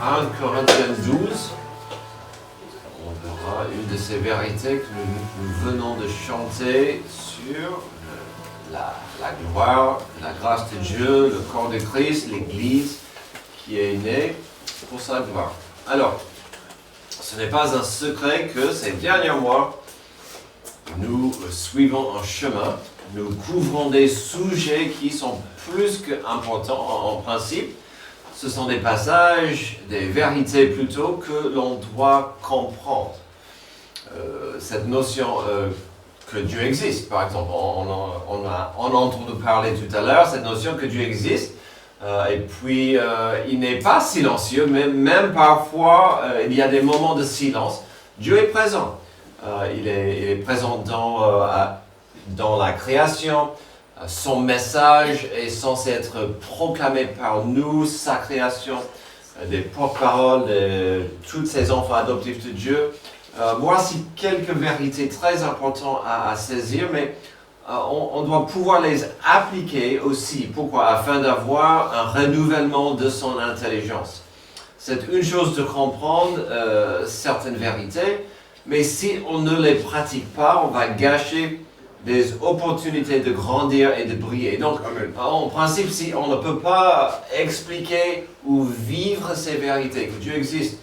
1 Corinthiens 12. On verra une de ces vérités que nous venons de chanter sur la gloire, la grâce de Dieu, le corps de Christ, l'Église qui est née pour sa gloire. Alors, ce n'est pas un secret que ces derniers mois, nous suivons un chemin, nous couvrons des sujets qui sont plus qu'importants en principe. Ce sont des passages, des vérités plutôt, que l'on doit comprendre. Cette notion que Dieu existe, par exemple, on a entendu parler tout à l'heure, cette notion que Dieu existe, et puis il n'est pas silencieux, mais même parfois il y a des moments de silence. Dieu est présent. Il est présent dans la création. Son message est censé être proclamé par nous, sa création, des porte-paroles de tous ces enfants adoptifs de Dieu. Voici quelques vérités très importantes à saisir, mais on doit pouvoir les appliquer aussi. Pourquoi? Afin d'avoir un renouvellement de son intelligence. C'est une chose de comprendre certaines vérités, mais si on ne les pratique pas, on va gâcher des opportunités de grandir et de briller. Donc, en principe, si on ne peut pas expliquer ou vivre ces vérités, que Dieu existe,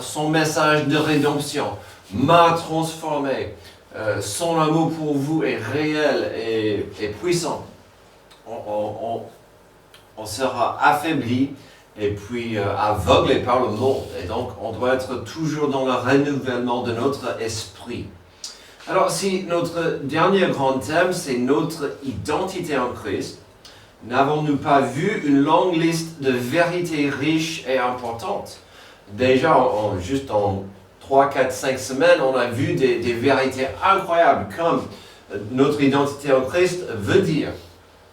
son message de rédemption m'a transformé, son amour pour vous est réel et puissant, on sera affaibli et puis aveuglé par le monde. Et donc, on doit être toujours dans le renouvellement de notre esprit. Alors, si notre dernier grand thème, c'est notre identité en Christ, n'avons-nous pas vu une longue liste de vérités riches et importantes? Déjà, juste en 3, 4, 5 semaines, on a vu des vérités incroyables, comme notre identité en Christ veut dire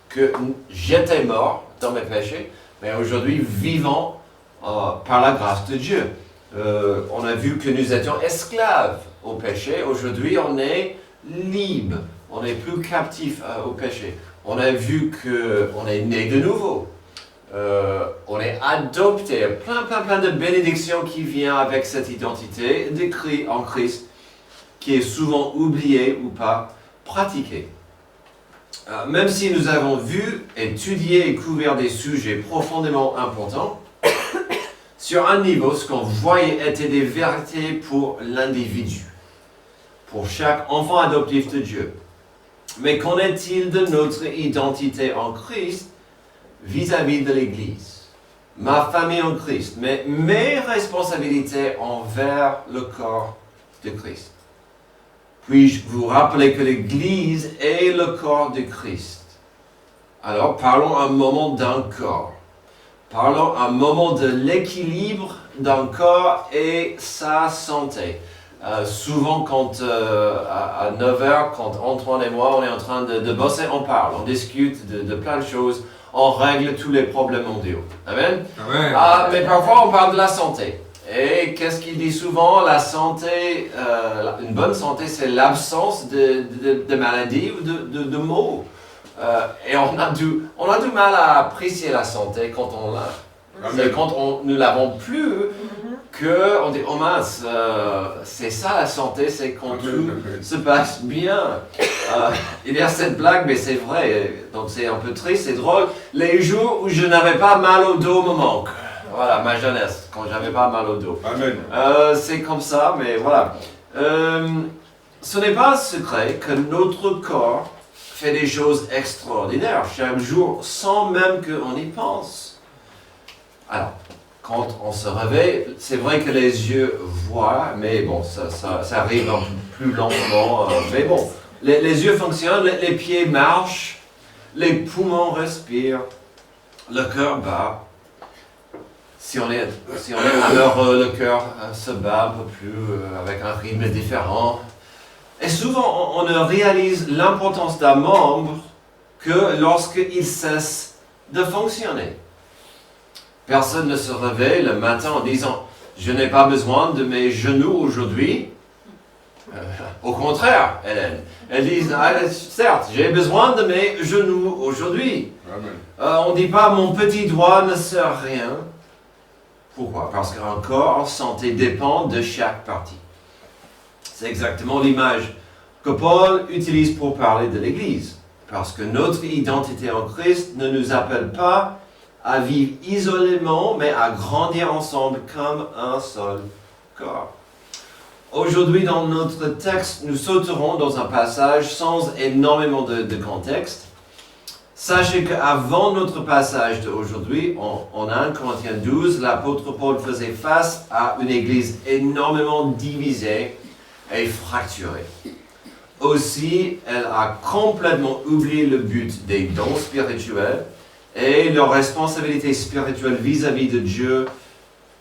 que j'étais mort dans mes péchés, mais aujourd'hui vivant par la grâce de Dieu. On a vu que nous étions esclaves au péché. Aujourd'hui, on est libre. On n'est plus captif au péché. On a vu qu'on est né de nouveau. On est adopté. Plein de bénédictions qui viennent avec cette identité décrite en Christ, qui est souvent oubliée ou pas pratiquée. Même si nous avons vu, étudié et couvert des sujets profondément importants, sur un niveau, ce qu'on voyait était des vérités pour l'individu, pour chaque enfant adoptif de Dieu. Mais qu'en est-il de notre identité en Christ vis-à-vis de l'Église? Ma famille en Christ, mais mes responsabilités envers le corps de Christ. Puis-je vous rappeler que l'Église est le corps de Christ? Alors parlons un moment d'un corps. Parlons un moment de l'équilibre d'un corps et sa santé. Souvent, à 9h, quand Antoine et moi, on est en train de bosser, on parle, on discute de plein de choses, on règle tous les problèmes mondiaux. Amen? Amen. Mais parfois, on parle de la santé. Et qu'est-ce qu'il dit souvent? La santé, une bonne santé, c'est l'absence de maladie ou de maux. Et on a du mal à apprécier la santé quand on l'a. C'est quand nous ne l'avons plus qu'on dit, oh mince, c'est ça la santé, c'est quand tout se passe bien. Il y a cette blague, mais c'est vrai, donc c'est un peu triste, c'est drôle. Les jours où je n'avais pas mal au dos me manquent. Voilà, ma jeunesse, quand j'avais pas mal au dos. Amen. C'est comme ça, mais voilà. Ce n'est pas un secret que notre corps fait des choses extraordinaires chaque jour sans même qu'on y pense. Alors, quand on se réveille, c'est vrai que les yeux voient, mais bon, ça arrive un peu plus lentement. Mais bon, les yeux fonctionnent, les pieds marchent, les poumons respirent, le cœur bat. Si on est malheureux, le cœur se bat un peu plus, avec un rythme différent. Et souvent, on ne réalise l'importance d'un membre que lorsqu'il cesse de fonctionner. Personne ne se réveille le matin en disant « Je n'ai pas besoin de mes genoux aujourd'hui ». Au contraire, Hélène. Elles disent « Certes, j'ai besoin de mes genoux aujourd'hui ». On ne dit pas « Mon petit doigt ne sert à rien ». Pourquoi? Parce qu'un corps en santé dépend de chaque partie. C'est exactement l'image que Paul utilise pour parler de l'Église. Parce que notre identité en Christ ne nous appelle pas à vivre isolément, mais à grandir ensemble comme un seul corps. Aujourd'hui, dans notre texte, nous sauterons dans un passage sans énormément de contexte. Sachez qu'avant notre passage d'aujourd'hui, en 1 Corinthiens 12, l'apôtre Paul faisait face à une église énormément divisée et fracturée. Aussi, elle a complètement oublié le but des dons spirituels et leur responsabilité spirituelle vis-à-vis de Dieu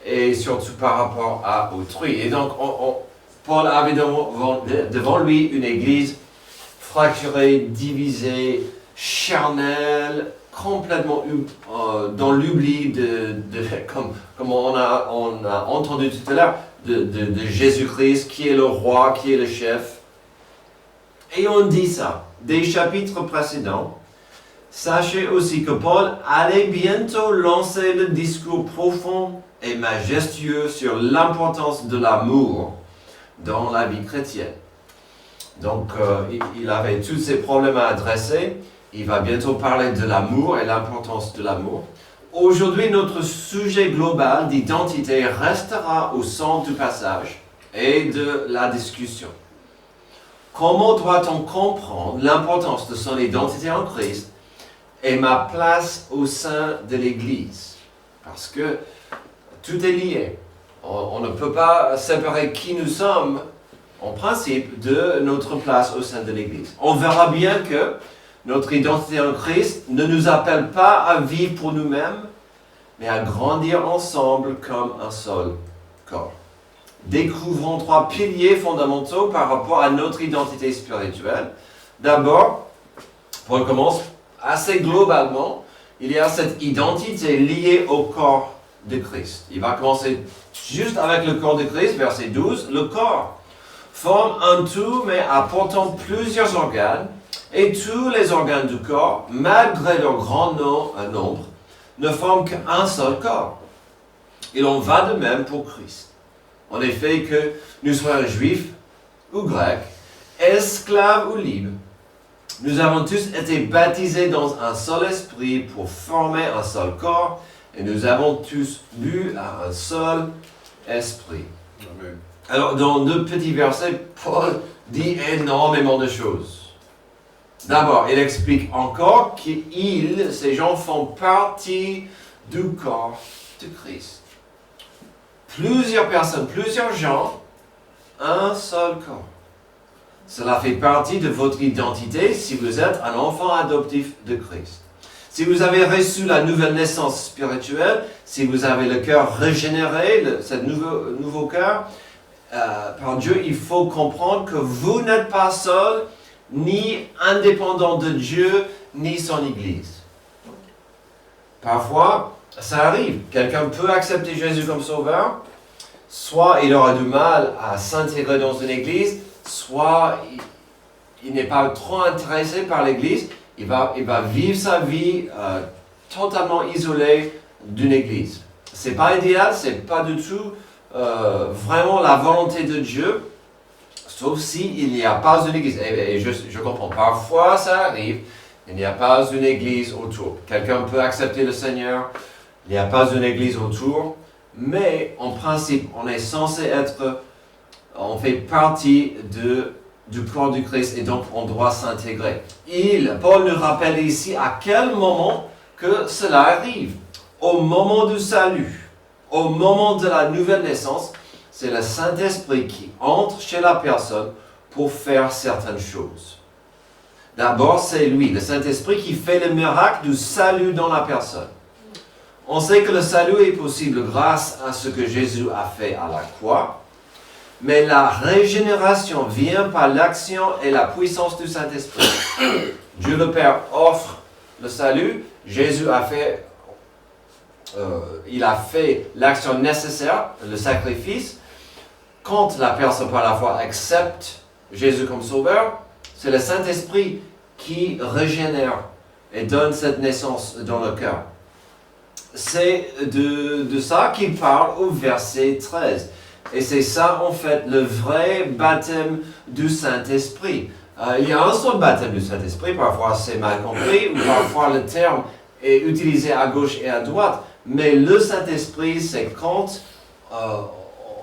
et surtout par rapport à autrui. Et donc, Paul avait devant lui une église fracturée, divisée, charnelle, complètement dans l'oubli comme on a entendu tout à l'heure, de Jésus-Christ, qui est le roi, qui est le chef. Et on dit ça, des chapitres précédents. Sachez aussi que Paul allait bientôt lancer le discours profond et majestueux sur l'importance de l'amour dans la vie chrétienne. Donc, il avait tous ces problèmes à adresser. Il va bientôt parler de l'amour et l'importance de l'amour. Aujourd'hui, notre sujet global d'identité restera au centre du passage et de la discussion. Comment doit-on comprendre l'importance de son identité en Christ et ma place au sein de l'Église? Parce que tout est lié. On ne peut pas séparer qui nous sommes, en principe, de notre place au sein de l'Église. On verra bien que notre identité en Christ ne nous appelle pas à vivre pour nous-mêmes, mais à grandir ensemble comme un seul corps. Découvrons 3 piliers fondamentaux par rapport à notre identité spirituelle. D'abord, Paul commence assez globalement, il y a cette identité liée au corps de Christ. Il va commencer juste avec le corps de Christ, verset 12. Le corps forme un tout, mais apportant plusieurs organes, et tous les organes du corps, malgré leur grand nombre, ne forment qu'un seul corps. Il en va de même pour Christ. En effet, que nous soyons juifs ou grecs, esclaves ou libres, nous avons tous été baptisés dans un seul esprit pour former un seul corps, et nous avons tous bu à un seul esprit. Amen. Alors, dans 2 petits versets, Paul dit énormément de choses. D'abord, il explique encore ces gens font partie du corps de Christ. Plusieurs personnes, plusieurs gens, un seul corps. Cela fait partie de votre identité si vous êtes un enfant adoptif de Christ. Si vous avez reçu la nouvelle naissance spirituelle, si vous avez le cœur régénéré, ce nouveau cœur, par Dieu, il faut comprendre que vous n'êtes pas seul, ni indépendant de Dieu, ni son Église. Parfois, ça arrive. Quelqu'un peut accepter Jésus comme sauveur, soit il aura du mal à s'intégrer dans une église, soit il n'est pas trop intéressé par l'église, il va vivre sa vie totalement isolé d'une église. C'est pas idéal, c'est pas du tout vraiment la volonté de Dieu, sauf s'il n'y a pas une église. Et je comprends, parfois ça arrive, il n'y a pas une église autour. Quelqu'un peut accepter le Seigneur, il n'y a pas une église autour, mais en principe, on fait partie du corps du Christ et donc on doit s'intégrer. Paul nous rappelle ici à quel moment que cela arrive. Au moment du salut, au moment de la nouvelle naissance, c'est le Saint-Esprit qui entre chez la personne pour faire certaines choses. D'abord, c'est lui, le Saint-Esprit, qui fait le miracle du salut dans la personne. On sait que le salut est possible grâce à ce que Jésus a fait à la croix, mais la régénération vient par l'action et la puissance du Saint-Esprit. Dieu le Père offre le salut, Jésus a fait l'action nécessaire, le sacrifice. Quand la personne par la foi accepte Jésus comme sauveur, c'est le Saint-Esprit qui régénère et donne cette naissance dans le cœur. c'est de ça qu'il parle au verset 13. Et c'est ça, en fait, le vrai baptême du Saint-Esprit. Il y a un seul baptême du Saint-Esprit, parfois c'est mal compris, ou parfois le terme est utilisé à gauche et à droite. Mais le Saint-Esprit, c'est quand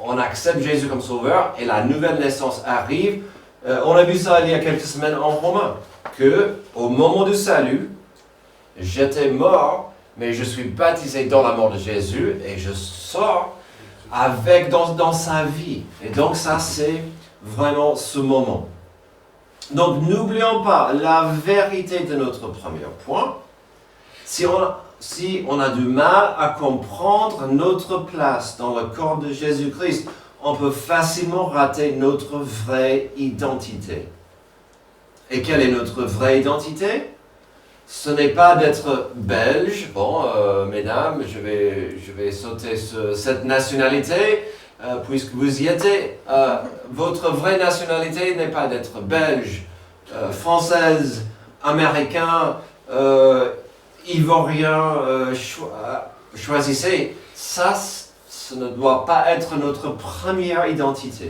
on accepte Jésus comme sauveur et la nouvelle naissance arrive. On a vu ça il y a quelques semaines en Romains, que au moment du salut, j'étais mort, mais je suis baptisé dans la mort de Jésus et je sors avec dans sa vie. Et donc ça, c'est vraiment ce moment. Donc n'oublions pas la vérité de notre premier point. Si on a du mal à comprendre notre place dans le corps de Jésus-Christ, on peut facilement rater notre vraie identité. Et quelle est notre vraie identité? Ce n'est pas d'être belge. Bon, mesdames, je vais sauter cette nationalité, puisque vous y étiez. Votre vraie nationalité n'est pas d'être belge, française, américain, ivoirien. Choisissez. Ça, ce ne doit pas être notre première identité.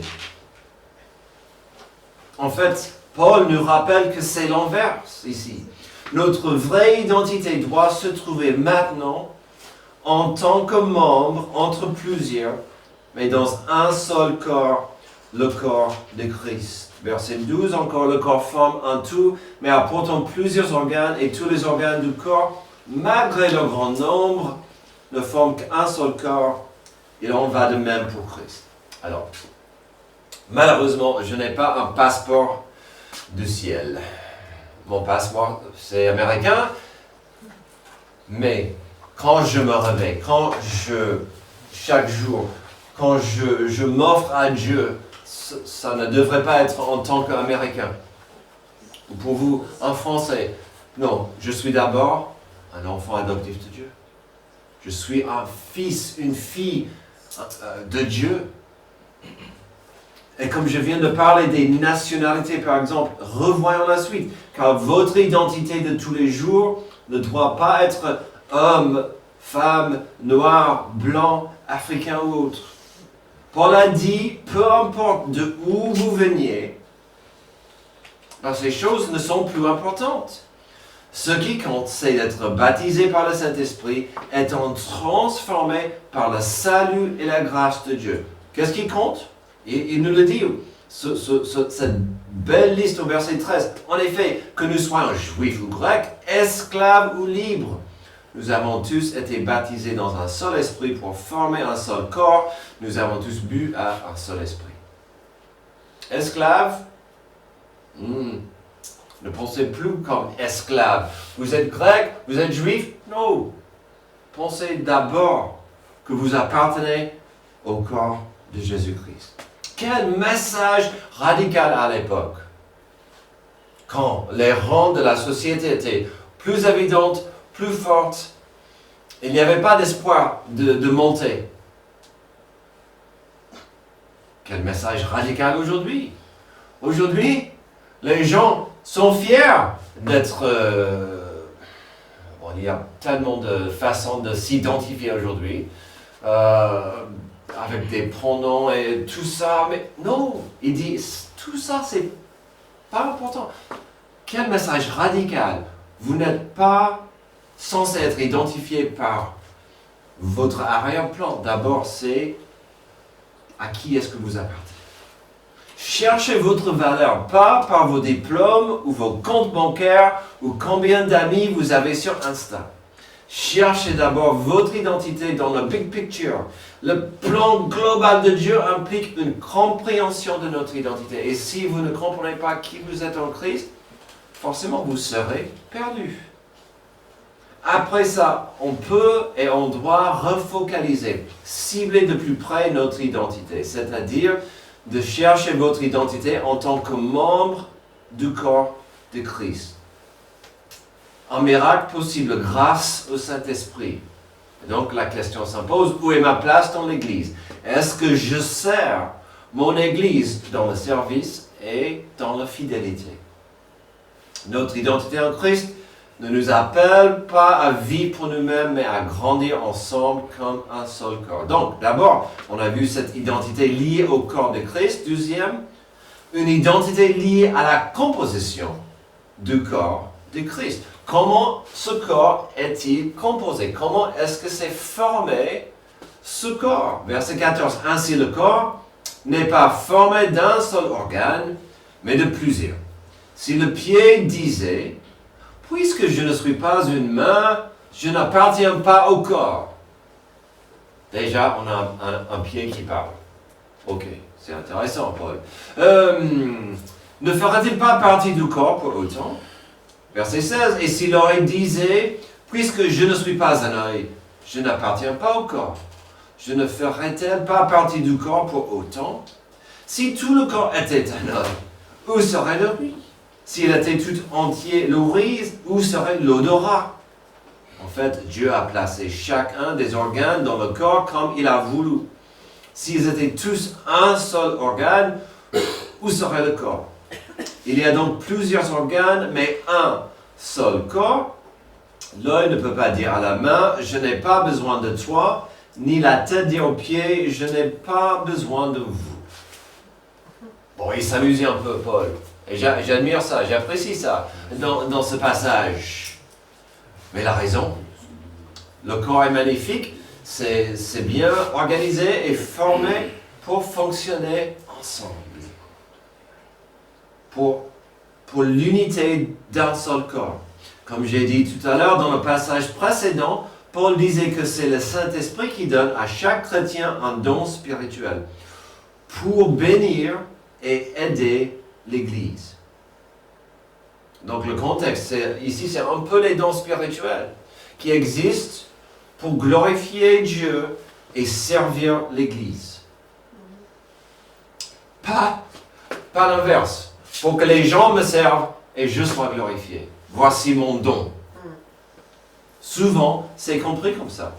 En fait, Paul nous rappelle que c'est l'inverse ici. Notre vraie identité doit se trouver maintenant en tant que membre entre plusieurs, mais dans un seul corps, le corps de Christ. Verset 12 encore, le corps forme un tout, mais apportant plusieurs organes, et tous les organes du corps, malgré leur grand nombre, ne forment qu'un seul corps. Il en va de même pour Christ. Alors, malheureusement, je n'ai pas un passeport du ciel. Mon passeport, c'est américain, mais quand je me réveille, chaque jour, quand je m'offre à Dieu, ça ne devrait pas être en tant qu'Américain. Pour vous, un Français, non, je suis d'abord un enfant adoptif de Dieu. Je suis un fils, une fille de Dieu. Et comme je viens de parler des nationalités, par exemple, revoyons la suite. Car votre identité de tous les jours ne doit pas être homme, femme, noir, blanc, africain ou autre. Paul a dit, peu importe de où vous veniez, ces choses ne sont plus importantes. Ce qui compte, c'est d'être baptisé par le Saint-Esprit, étant transformé par le salut et la grâce de Dieu. Qu'est-ce qui compte? Il nous le dit, cette belle liste au verset 13. En effet, que nous soyons juifs ou grecs, esclaves ou libres, nous avons tous été baptisés dans un seul esprit pour former un seul corps. Nous avons tous bu à un seul esprit. Esclaves? Ne pensez plus comme esclaves. Vous êtes grec? Vous êtes juif? Non. Pensez d'abord que vous appartenez au corps de Jésus-Christ. Quel message radical à l'époque, quand les rangs de la société étaient plus évidentes, plus fortes, il n'y avait pas d'espoir de monter. Quel message radical aujourd'hui. Aujourd'hui, les gens sont fiers d'être... il y a tellement de façons de s'identifier aujourd'hui. Avec des pronoms et tout ça, mais non, il dit, tout ça, c'est pas important. Quel message radical. Vous n'êtes pas censé être identifié par votre arrière-plan. D'abord, c'est à qui est-ce que vous appartenez. Cherchez votre valeur, pas par vos diplômes ou vos comptes bancaires ou combien d'amis vous avez sur Insta. Cherchez d'abord votre identité dans le big picture. Le plan global de Dieu implique une compréhension de notre identité. Et si vous ne comprenez pas qui vous êtes en Christ, forcément vous serez perdu. Après ça, on peut et on doit refocaliser, cibler de plus près notre identité, c'est-à-dire de chercher votre identité en tant que membre du corps de Christ. Un miracle possible grâce au Saint-Esprit. Donc la question s'impose, où est ma place dans l'Église? Est-ce que je sers mon Église dans le service et dans la fidélité? Notre identité en Christ ne nous appelle pas à vivre pour nous-mêmes, mais à grandir ensemble comme un seul corps. Donc, d'abord, on a vu cette identité liée au corps de Christ. Deuxième, une identité liée à la composition du corps de Christ. Comment ce corps est-il composé? Comment est-ce que c'est formé, ce corps? Verset 14. Ainsi, le corps n'est pas formé d'un seul organe, mais de plusieurs. Si le pied disait, puisque je ne suis pas une main, je n'appartiens pas au corps. Déjà, on a un pied qui parle. Ok, c'est intéressant, Paul. Ne ferait-il pas partie du corps pour autant? Verset 16. Et si l'oreille disait, puisque je ne suis pas un œil, je n'appartiens pas au corps, je ne ferais-elle pas partie du corps pour autant? Si tout le corps était un œil, où serait le riz? S'il était tout entier l'oreille, où serait l'odorat? En fait, Dieu a placé chacun des organes dans le corps comme il a voulu. S'ils étaient tous un seul organe, où serait le corps? Il y a donc plusieurs organes, mais un seul corps. L'œil ne peut pas dire à la main, je n'ai pas besoin de toi, ni la tête dire aux pieds, je n'ai pas besoin de vous. Bon, il s'amusait un peu, Paul. Et j'admire ça, j'apprécie ça dans ce passage. Mais il a raison. Le corps est magnifique, c'est bien organisé et formé pour fonctionner ensemble. Pour l'unité d'un seul corps. Comme j'ai dit tout à l'heure dans le passage précédent, Paul disait que c'est le Saint-Esprit qui donne à chaque chrétien un don spirituel pour bénir et aider l'Église. Donc le contexte, ici c'est un peu les dons spirituels qui existent pour glorifier Dieu et servir l'Église. Pas l'inverse. Pour que les gens me servent et je sois glorifié. Voici mon don. Souvent, c'est compris comme ça.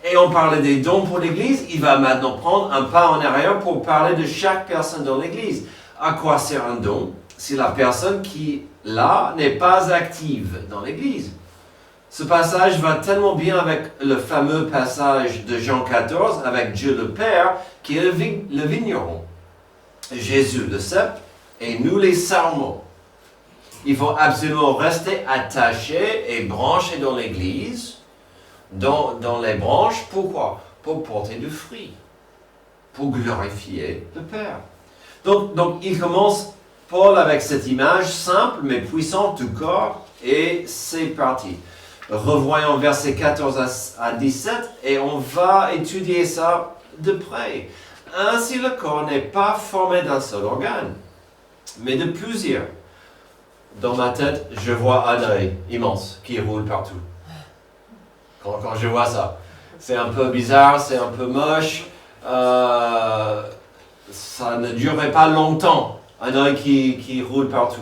Et on parlait des dons pour l'Église, il va maintenant prendre un pas en arrière pour parler de chaque personne dans l'Église. À quoi sert un don si la personne qui l'a n'est pas active dans l'Église? Ce passage va tellement bien avec le fameux passage de Jean 14 avec Dieu le Père qui est le vigneron. Jésus le cep et nous les sarments. Il faut absolument rester attaché et branché dans l'Église, dans les branches. Pourquoi? Pour porter du fruit, pour glorifier le Père. Donc il commence, Paul, avec cette image simple mais puissante du corps et c'est parti. Revoyons versets 14 à 17 et on va étudier ça de près. Ainsi, le corps n'est pas formé d'un seul organe, mais de plusieurs. Dans ma tête, je vois un œil immense qui roule partout. Quand je vois ça, c'est un peu bizarre, c'est un peu moche. Ça ne durerait pas longtemps, un œil qui roule partout.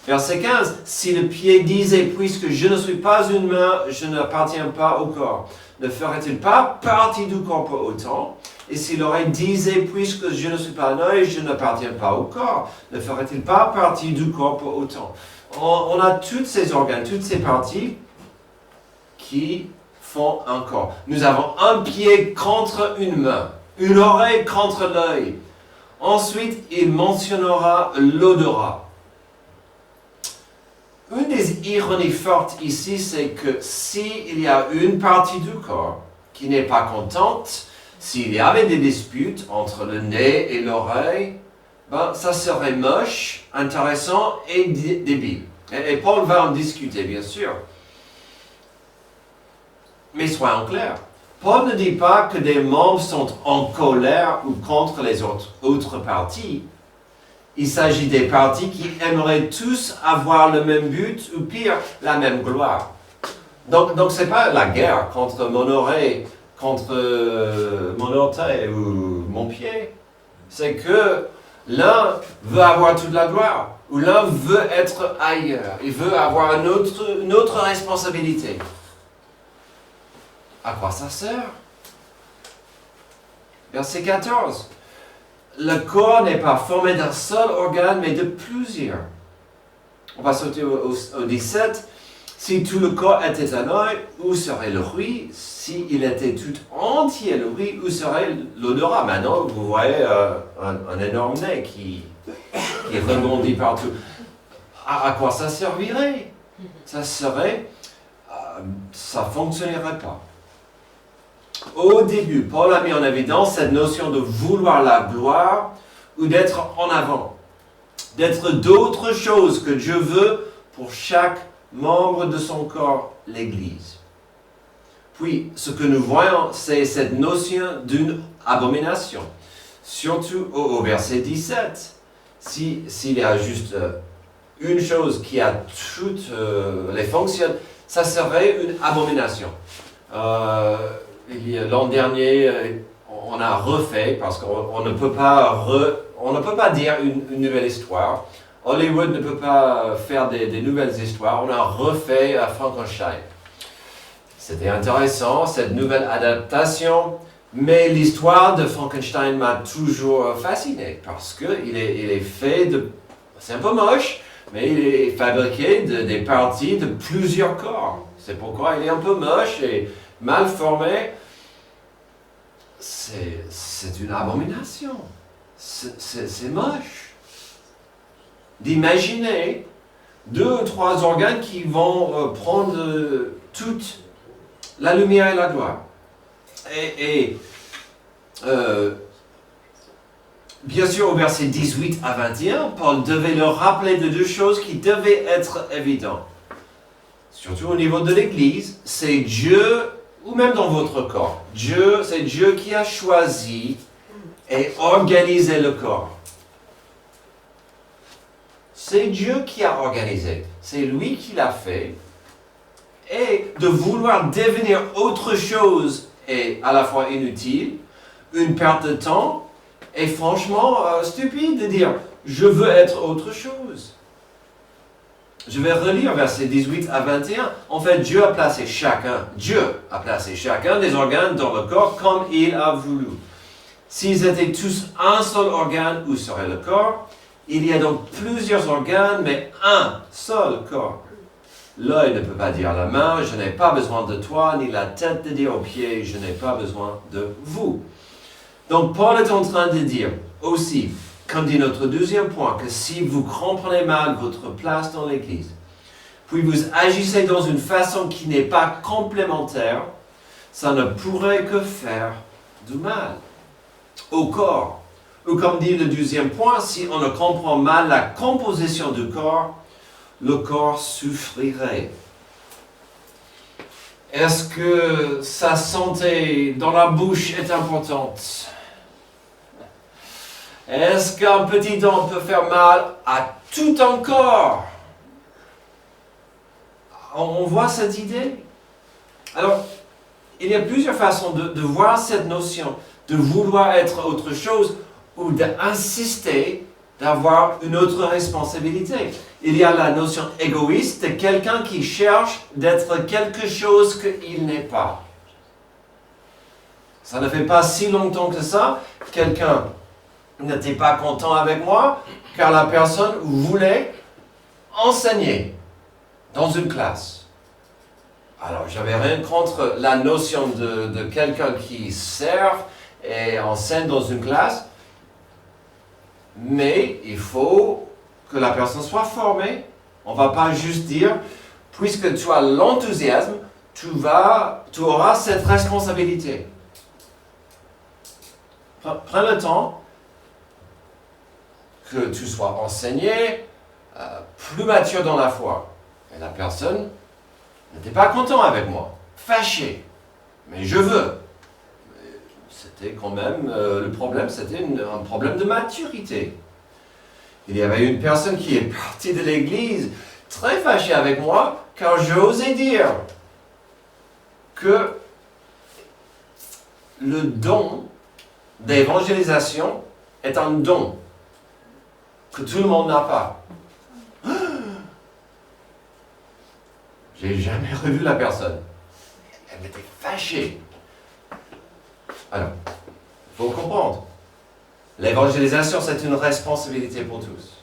Verset 15. Si le pied disait, puisque je ne suis pas une main, je n'appartiens pas au corps, ne ferait-il pas partie du corps pour autant? Et si l'oreille disait, puisque je ne suis pas un œil, je n'appartiens pas au corps, ne ferait-il pas partie du corps pour autant? On a tous ces organes, toutes ces parties qui font un corps. Nous avons un pied contre une main, une oreille contre l'œil. Ensuite, il mentionnera l'odorat. Une des ironies fortes ici, c'est que s'il y a une partie du corps qui n'est pas contente, s'il y avait des disputes entre le nez et l'oreille, ça serait moche, intéressant et débile. Et Paul va en discuter, bien sûr. Mais soyons clairs, Paul ne dit pas que des membres sont en colère ou contre les autres parties. Il s'agit des parties qui aimeraient tous avoir le même but ou pire, la même gloire. Donc ce n'est pas la guerre contre mon oreille, contre mon orteil ou mon pied. C'est que l'un veut avoir toute la gloire ou l'un veut être ailleurs. Il veut avoir une autre responsabilité. À quoi ça sert? Verset 14. Le corps n'est pas formé d'un seul organe, mais de plusieurs. On va sauter au 17. Si tout le corps était un œil, où serait le riz? S'il était tout entier le riz, où serait l'odorat? Maintenant, vous voyez un énorme nez qui rebondit partout. À quoi ça servirait? Ça fonctionnerait pas. Au début, Paul a mis en évidence cette notion de vouloir la gloire ou d'être en avant, d'être d'autre chose que Dieu veut pour chaque membre de son corps, l'Église. Puis, ce que nous voyons, c'est cette notion d'une abomination. Surtout au verset 17. S'il y a juste une chose qui a toutes les fonctions, ça serait une abomination. L'an dernier, on a refait, parce qu'on ne peut pas dire une nouvelle histoire. Hollywood ne peut pas faire des nouvelles histoires. On a refait Frankenstein. C'était intéressant, cette nouvelle adaptation, mais l'histoire de Frankenstein m'a toujours fasciné, parce qu'il est fait de... C'est un peu moche, mais il est fabriqué des parties de plusieurs corps. C'est pourquoi il est un peu moche et mal formé. C'est une abomination. C'est moche. D'imaginer 2 ou 3 organes qui vont prendre toute la lumière et la gloire. Bien sûr, au verset 18 à 21, Paul devait leur rappeler de 2 choses qui devaient être évidentes. Surtout au niveau de l'Église, c'est Dieu, ou même dans votre corps. C'est Dieu qui a choisi et organisé le corps. C'est Dieu qui a organisé. C'est lui qui l'a fait. Et de vouloir devenir autre chose est à la fois inutile, une perte de temps, et franchement stupide de dire « je veux être autre chose ». Je vais relire versets 18 à 21. En fait, Dieu a placé chacun des organes dans le corps comme il a voulu. S'ils étaient tous un seul organe, où serait le corps? Il y a donc plusieurs organes, mais un seul corps. L'œil ne peut pas dire à la main, je n'ai pas besoin de toi, ni la tête de dire aux pieds, je n'ai pas besoin de vous. Donc Paul est en train de dire aussi, comme dit notre deuxième point, que si vous comprenez mal votre place dans l'Église, puis vous agissez dans une façon qui n'est pas complémentaire, ça ne pourrait que faire du mal au corps. Ou comme dit le deuxième point, si on ne comprend mal la composition du corps, le corps souffrirait. Est-ce que sa santé dans la bouche est importante? Est-ce qu'un petit dent peut faire mal à tout un corps? On voit cette idée. Alors, il y a plusieurs façons de voir cette notion, de vouloir être autre chose ou d'insister d'avoir une autre responsabilité. Il y a la notion égoïste de quelqu'un qui cherche d'être quelque chose qu'il n'est pas. Ça ne fait pas si longtemps que ça, quelqu'un n'était pas content avec moi, car la personne voulait enseigner dans une classe. Alors, j'avais rien contre la notion de quelqu'un qui sert et enseigne dans une classe, mais il faut que la personne soit formée. On ne va pas juste dire, puisque tu as l'enthousiasme, tu auras cette responsabilité. Prends le temps que tu sois enseigné, plus mature dans la foi. Et la personne n'était pas content avec moi, fâché, mais je veux. C'était quand même, le problème, c'était un problème de maturité. Il y avait une personne qui est partie de l'église, très fâchée avec moi, car j'ai osé dire que le don d'évangélisation est un don que tout le monde n'a pas. J'ai jamais revu la personne. Elle était fâchée. Alors, il faut comprendre. L'évangélisation, c'est une responsabilité pour tous.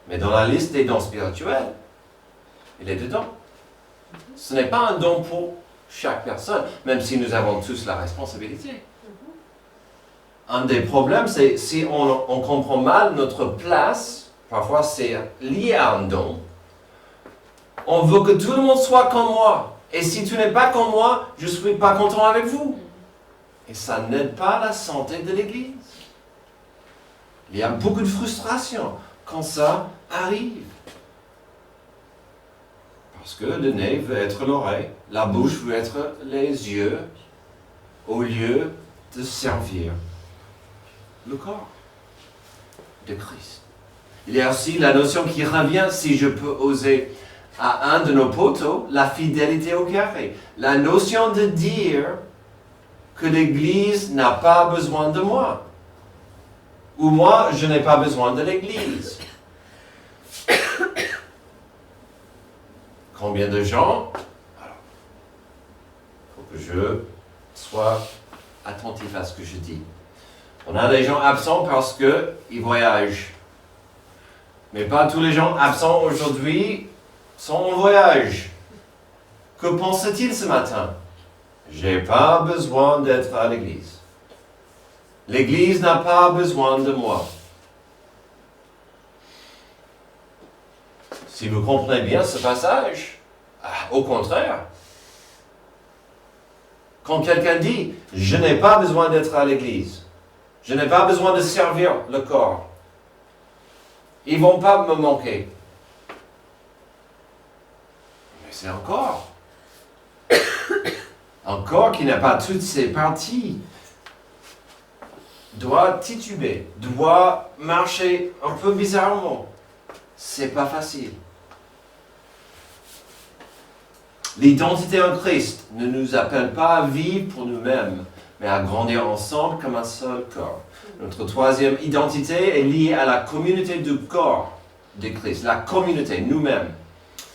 Mais dans la liste des dons spirituels, il est dedans. Ce n'est pas un don pour chaque personne, même si nous avons tous la responsabilité. Un des problèmes, c'est si on comprend mal notre place, parfois c'est lié à un don. On veut que tout le monde soit comme moi. Et si tu n'es pas comme moi, je ne suis pas content avec vous. Et ça n'aide pas la santé de l'Église. Il y a beaucoup de frustration quand ça arrive. Parce que le nez veut être l'oreille, la bouche veut être les yeux, au lieu de servir le corps de Christ. Il y a aussi la notion qui revient, si je peux oser, à un de nos poteaux, la fidélité au carré. La notion de dire que l'Église n'a pas besoin de moi. Ou moi, je n'ai pas besoin de l'Église. Combien de gens? Alors, il faut que je sois attentif à ce que je dis. On a des gens absents parce qu'ils voyagent. Mais pas tous les gens absents aujourd'hui sont en voyage. Que pense-t-il ce matin? J'ai pas besoin d'être à l'église. L'église n'a pas besoin de moi. Si vous comprenez bien ce passage, au contraire, quand quelqu'un dit « Je n'ai pas besoin d'être à l'église, je n'ai pas besoin de servir le corps », ils ne vont pas me manquer. Mais c'est un corps. Un corps qui n'a pas toutes ses parties doit tituber, doit marcher un peu bizarrement. C'est pas facile. L'identité en Christ ne nous appelle pas à vivre pour nous-mêmes, mais à grandir ensemble comme un seul corps. Notre troisième identité est liée à la communauté du corps de Christ, la communauté, nous-mêmes.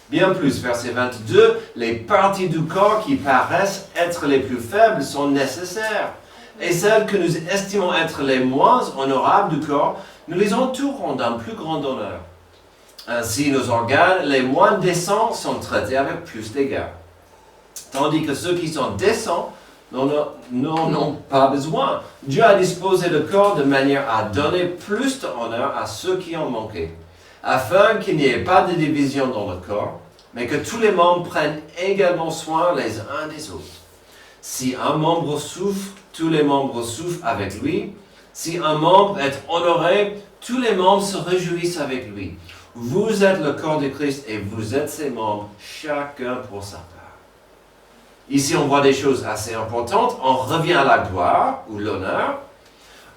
Bien plus, verset 22, les parties du corps qui paraissent être les plus faibles sont nécessaires. Et celles que nous estimons être les moins honorables du corps, nous les entourons d'un plus grand honneur. Ainsi, nos organes les moins décents sont traités avec plus d'égard. Tandis que ceux qui sont décents n'en ont pas besoin. Dieu a disposé le corps de manière à donner plus d'honneur à ceux qui en manquaient, afin qu'il n'y ait pas de division dans le corps, mais que tous les membres prennent également soin les uns des autres. Si un membre souffre, tous les membres souffrent avec lui. Si un membre est honoré, tous les membres se réjouissent avec lui. Vous êtes le corps de Christ et vous êtes ses membres, chacun pour sa part. Ici, on voit des choses assez importantes. On revient à la gloire ou l'honneur.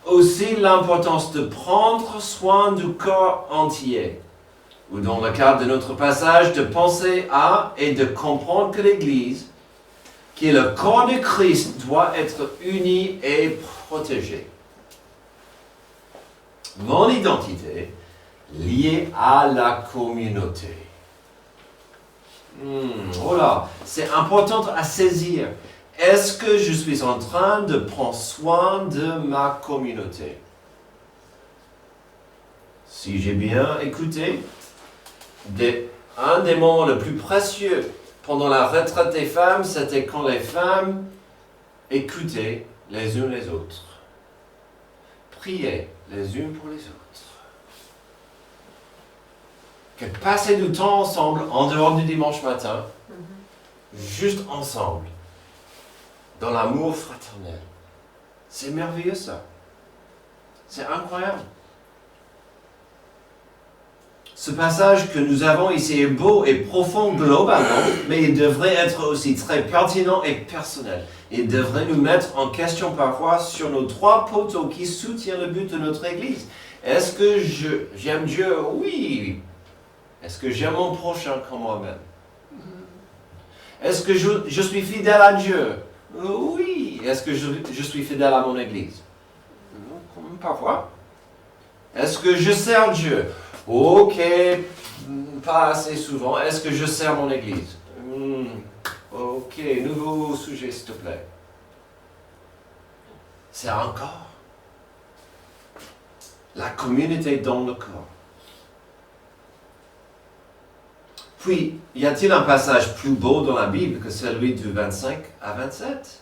Aussi, l'importance de prendre soin du corps entier. Ou dans le cadre de notre passage, de penser à et de comprendre que l'Église, qui est le corps de Christ, doit être unie et protégée. Mon identité liée à la communauté. Voilà, c'est important à saisir. Est-ce que je suis en train de prendre soin de ma communauté? Si j'ai bien écouté, un des moments les plus précieux pendant la retraite des femmes, c'était quand les femmes écoutaient les unes les autres, priaient les unes pour les autres. Qu'elles passaient du temps ensemble, en dehors du dimanche matin, juste ensemble, dans l'amour fraternel. C'est merveilleux ça. C'est incroyable. Ce passage que nous avons ici est beau et profond globalement, mais il devrait être aussi très pertinent et personnel. Il devrait nous mettre en question parfois sur nos trois poteaux qui soutiennent le but de notre Église. Est-ce que j'aime Dieu? Oui. Est-ce que j'aime mon prochain comme moi-même? Est-ce que je suis fidèle à Dieu? Oui. Est-ce que je suis fidèle à mon Église? Parfois. Est-ce que je sers Dieu? Ok, pas assez souvent. Est-ce que je sers mon Église? Ok, nouveau sujet s'il te plaît. C'est un corps. La communauté dans le corps. Puis, y a-t-il un passage plus beau dans la Bible que celui du 25 à 27?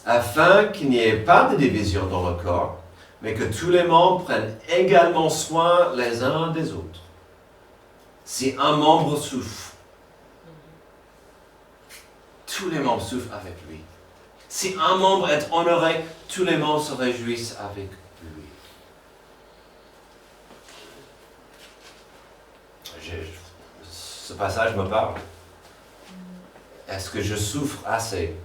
Afin qu'il n'y ait pas de division dans le corps, mais que tous les membres prennent également soin les uns des autres. Si un membre souffre, tous les membres souffrent avec lui. Si un membre est honoré, tous les membres se réjouissent avec lui. Ce passage me parle. Est-ce que je souffre assez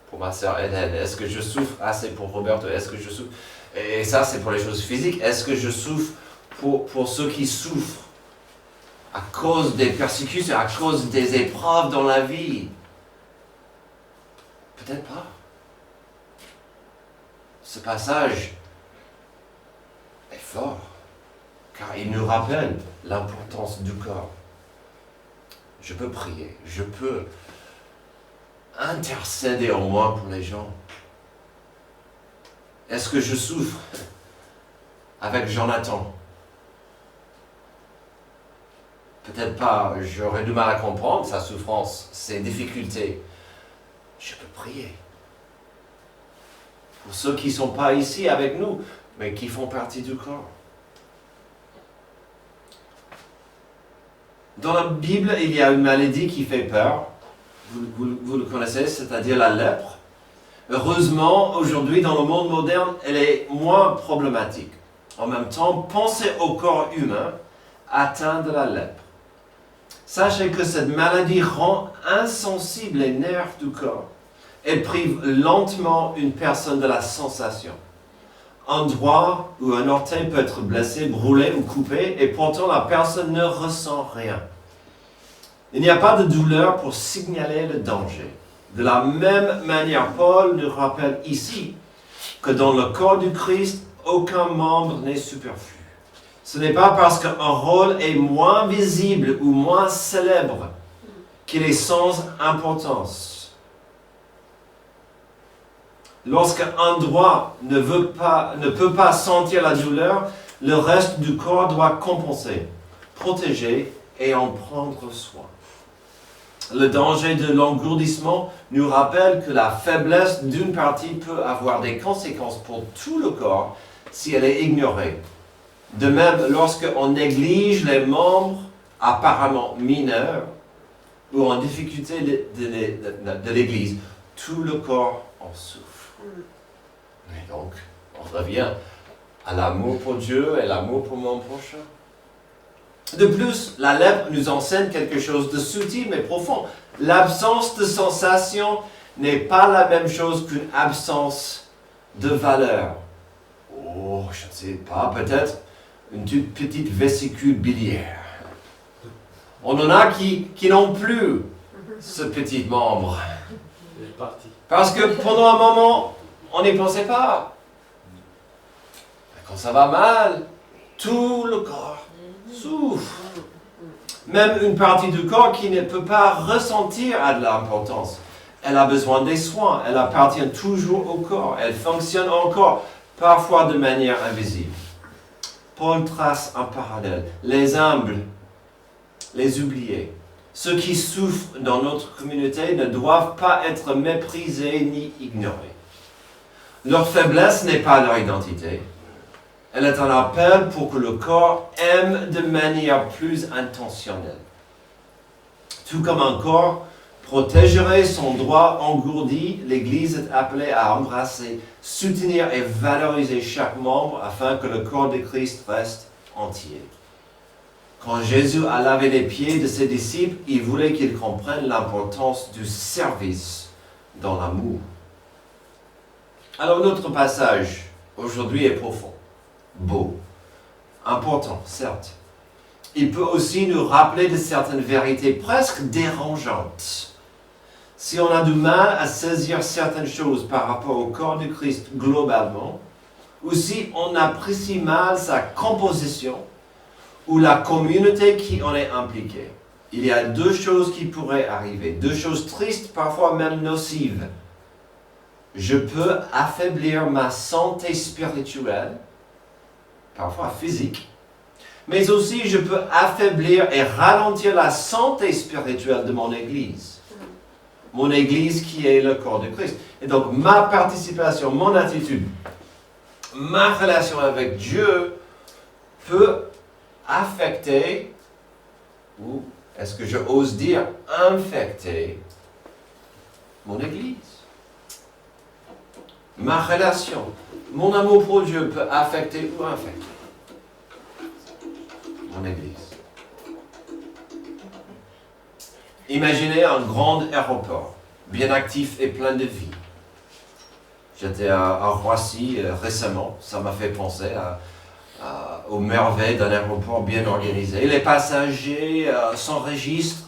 pour ma sœur Eden? Est-ce que je souffre assez pour Roberto? Est-ce que je souffre? Et ça, c'est pour les choses physiques. Est-ce que je souffre pour ceux qui souffrent à cause des persécutions, à cause des épreuves dans la vie? Peut-être pas. Ce passage est fort, car il nous rappelle l'importance du corps. Je peux prier, je peux intercéder en moi pour les gens. Est-ce que je souffre avec Jonathan? Peut-être pas, j'aurais du mal à comprendre sa souffrance, ses difficultés. Je peux prier. Pour ceux qui ne sont pas ici avec nous, mais qui font partie du corps. Dans la Bible, il y a une maladie qui fait peur. Vous le connaissez, c'est-à-dire la lèpre. Heureusement, aujourd'hui, dans le monde moderne, elle est moins problématique. En même temps, pensez au corps humain atteint de la lèpre. Sachez que cette maladie rend insensible les nerfs du corps. Elle prive lentement une personne de la sensation. Un doigt ou un orteil peut être blessé, brûlé ou coupé, et pourtant la personne ne ressent rien. Il n'y a pas de douleur pour signaler le danger. De la même manière, Paul nous rappelle ici que dans le corps du Christ, aucun membre n'est superflu. Ce n'est pas parce qu'un rôle est moins visible ou moins célèbre qu'il est sans importance. Lorsqu'un doigt ne peut pas sentir la douleur, le reste du corps doit compenser, protéger et en prendre soin. Le danger de l'engourdissement nous rappelle que la faiblesse d'une partie peut avoir des conséquences pour tout le corps si elle est ignorée. De même, lorsqu'on néglige les membres apparemment mineurs ou en difficulté de l'Église, tout le corps en souffre. Et donc, on revient à l'amour pour Dieu et l'amour pour mon prochain. De plus, la lèpre nous enseigne quelque chose de subtil mais profond. L'absence de sensation n'est pas la même chose qu'une absence de valeur. Oh, je ne sais pas, peut-être une toute petite vésicule biliaire. On en a qui n'ont plus ce petit membre. Parce que pendant un moment, on n'y pensait pas. Quand ça va mal, tout le corps souffre. Même une partie du corps qui ne peut pas ressentir a de l'importance. Elle a besoin des soins. Elle appartient toujours au corps. Elle fonctionne encore, parfois de manière invisible. Paul trace un parallèle. Les humbles, les oubliés, ceux qui souffrent dans notre communauté ne doivent pas être méprisés ni ignorés. Leur faiblesse n'est pas leur identité. Elle est un appel pour que le corps aime de manière plus intentionnelle. Tout comme un corps protégerait son droit engourdi, l'Église est appelée à embrasser, soutenir et valoriser chaque membre afin que le corps de Christ reste entier. Quand Jésus a lavé les pieds de ses disciples, il voulait qu'ils comprennent l'importance du service dans l'amour. Alors notre passage aujourd'hui est profond, beau, important, certes. Il peut aussi nous rappeler de certaines vérités presque dérangeantes. Si on a du mal à saisir certaines choses par rapport au corps du Christ globalement, ou si on apprécie mal sa composition, ou la communauté qui en est impliquée, il y a deux choses qui pourraient arriver, deux choses tristes, parfois même nocives. Je peux affaiblir ma santé spirituelle, parfois physique, mais aussi je peux affaiblir et ralentir la santé spirituelle de mon Église. Mon Église qui est le corps de Christ. Et donc ma participation, mon attitude, ma relation avec Dieu peut affecter, ou est-ce que je ose dire infecter, mon Église. Ma relation, mon amour pour Dieu peut affecter ou infecter mon Église. Imaginez un grand aéroport, bien actif et plein de vie. J'étais à Roissy récemment, ça m'a fait penser aux merveilles d'un aéroport bien organisé. Les passagers s'enregistrent,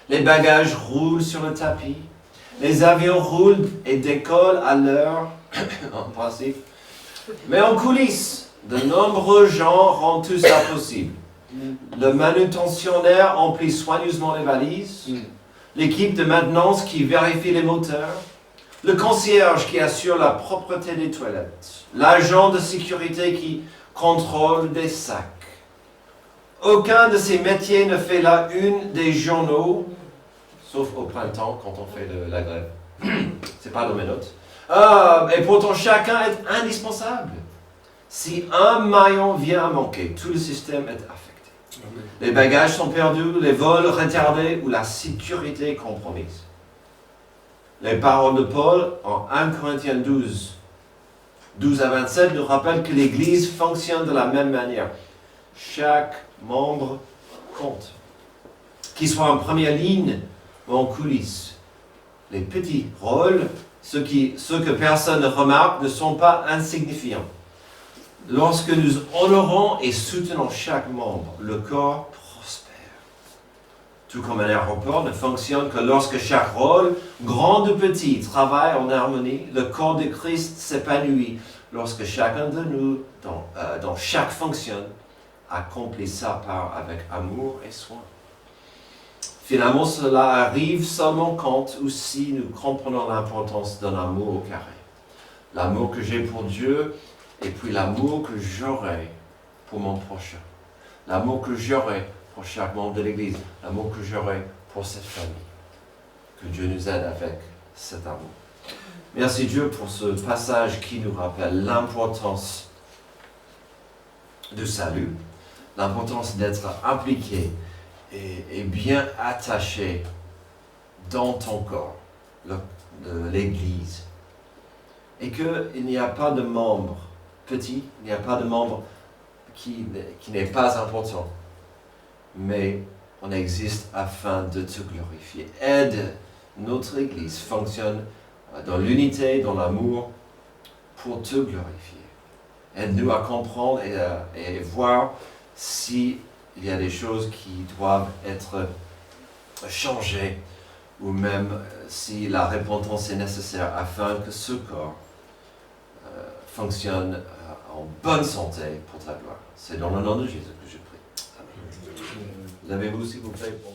les bagages roulent sur le tapis, les avions roulent et décollent à l'heure, en principe. Mais en coulisses, de nombreux gens rendent tout ça possible. Le manutentionnaire emplit soigneusement les valises, l'équipe de maintenance qui vérifie les moteurs, le concierge qui assure la propreté des toilettes, l'agent de sécurité qui contrôle des sacs. Aucun de ces métiers ne fait la une des journaux, sauf au printemps quand on fait la grève. C'est pas dans mes notes. Et pourtant chacun est indispensable. Si un maillon vient à manquer, tout le système est affecté. Les bagages sont perdus, les vols retardés ou la sécurité compromise. Les paroles de Paul en 1 Corinthiens 12 à 27 nous rappellent que l'Église fonctionne de la même manière. Chaque membre compte. Qu'il soit en première ligne ou en coulisses. Les petits rôles, ceux que personne ne remarque, ne sont pas insignifiants. Lorsque nous honorons et soutenons chaque membre, le corps prospère. Tout comme un aéroport ne fonctionne que lorsque chaque rôle, grand ou petit, travaille en harmonie, le corps de Christ s'épanouit lorsque chacun de nous, dans chaque fonction, accomplit sa part avec amour et soin. Finalement, cela arrive seulement quand ou si nous comprenons l'importance d'un amour au carré. L'amour que j'ai pour Dieu, et puis l'amour que j'aurai pour mon prochain. L'amour que j'aurai pour chaque membre de l'Église. L'amour que j'aurai pour cette famille. Que Dieu nous aide avec cet amour. Merci Dieu pour ce passage qui nous rappelle l'importance du salut, l'importance d'être impliqué et bien attaché dans ton corps, de l'Église. Et qu'il n'y a pas de membre petit, il n'y a pas de membre qui n'est pas important. Mais on existe afin de te glorifier. Aide notre Église, fonctionne dans l'unité, dans l'amour, pour te glorifier. Aide-nous à comprendre et voir s'il y a des choses qui doivent être changées ou même si la repentance est nécessaire afin que ce corps fonctionne en bonne santé pour ta gloire. C'est dans le nom de Jésus que je prie. Amen. Levez-vous s'il vous plaît pour